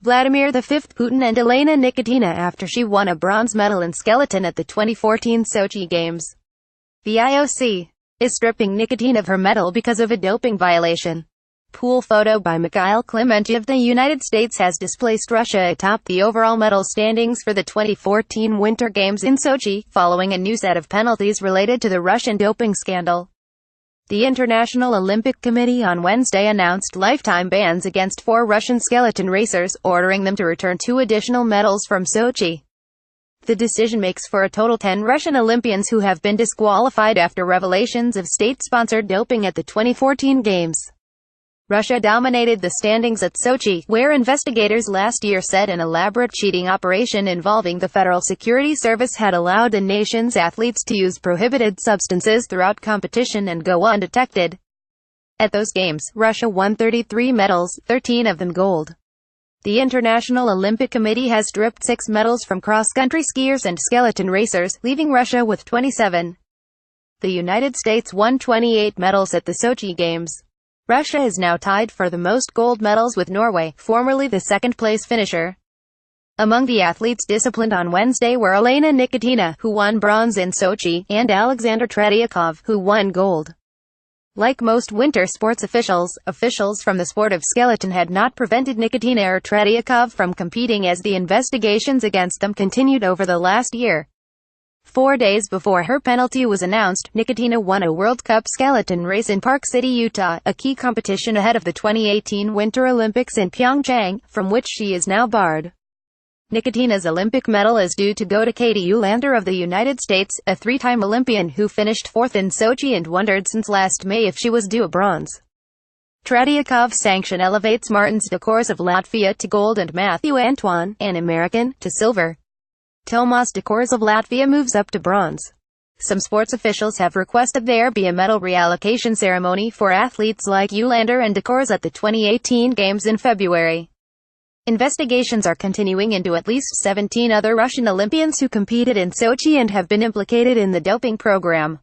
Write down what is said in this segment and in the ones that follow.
Vladimir V Putin and Elena Nikitina after she won a bronze medal in skeleton at the 2014 Sochi Games. The I.O.C. is stripping Nikitina of her medal because of a doping violation. Pool photo by Mikhail. Klimentyev. The United States has displaced Russia atop the overall medal standings for the 2014 Winter Games in Sochi, following a new set of penalties related to the Russian doping scandal. The International Olympic Committee on Wednesday announced lifetime bans against 4 Russian skeleton racers, ordering them to return 2 additional medals from Sochi. The decision makes for a total 10 Russian Olympians who have been disqualified after revelations of state-sponsored doping at the 2014 Games. Russia dominated the standings at Sochi, where investigators last year said an elaborate cheating operation involving the Federal Security Service had allowed the nation's athletes to use prohibited substances throughout competition and go undetected. At those games, Russia won 33 medals, 13 of them gold. The International Olympic Committee has stripped 6 medals from cross-country skiers and skeleton racers, leaving Russia with 27. The United States won 28 medals at the Sochi Games. Russia is now tied for the most gold medals with Norway, formerly the second-place finisher. Among the athletes disciplined on Wednesday were Elena Nikitina, who won bronze in Sochi, and Alexander Tretiakov, who won gold. Like most winter sports officials from the sport of skeleton had not prevented Nikitina or Tretiakov from competing as the investigations against them continued over the last year. 4 days before her penalty was announced, Nikitina won a World Cup skeleton race in Park City, Utah, a key competition ahead of the 2018 Winter Olympics in Pyeongchang, from which she is now barred. Nikitina's Olympic medal is due to go to Katie Ulander of the United States, a 3-time Olympian who finished 4th in Sochi and wondered since last May if she was due a bronze. Tretiakov's sanction elevates Martins Decors of Latvia to gold and Matthew Antoine, an American, to silver. Tomas Decors of Latvia moves up to bronze. Some sports officials have requested there be a medal reallocation ceremony for athletes like Ulander and Decors at the 2018 Games in February. Investigations are continuing into at least 17 other Russian Olympians who competed in Sochi and have been implicated in the doping program.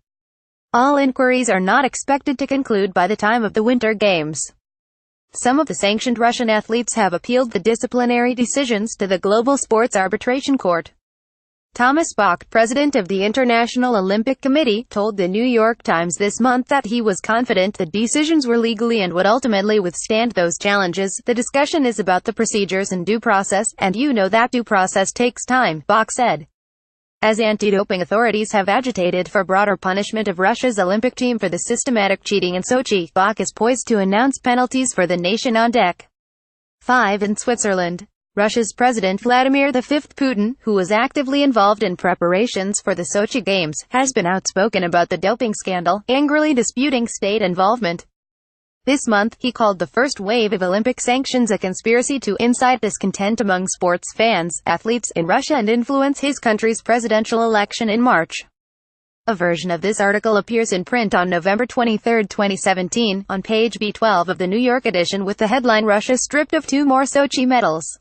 All inquiries are not expected to conclude by the time of the Winter Games. Some of the sanctioned Russian athletes have appealed the disciplinary decisions to the Global Sports Arbitration Court. Thomas Bach, president of the International Olympic Committee, told the New York Times this month that he was confident the decisions were legally and would ultimately withstand those challenges. The discussion is about the procedures and due process, and you know that due process takes time, Bach said. As anti-doping authorities have agitated for broader punishment of Russia's Olympic team for the systematic cheating in Sochi, Bach is poised to announce penalties for the nation on deck. 5 in Switzerland. Russia's President Vladimir V Putin, who was actively involved in preparations for the Sochi Games, has been outspoken about the doping scandal, angrily disputing state involvement. This month, he called the first wave of Olympic sanctions a conspiracy to incite discontent among sports fans, athletes in Russia and influence his country's presidential election in March. A version of this article appears in print on November 23, 2017, on page B12 of the New York edition with the headline "Russia stripped of 2 more Sochi medals."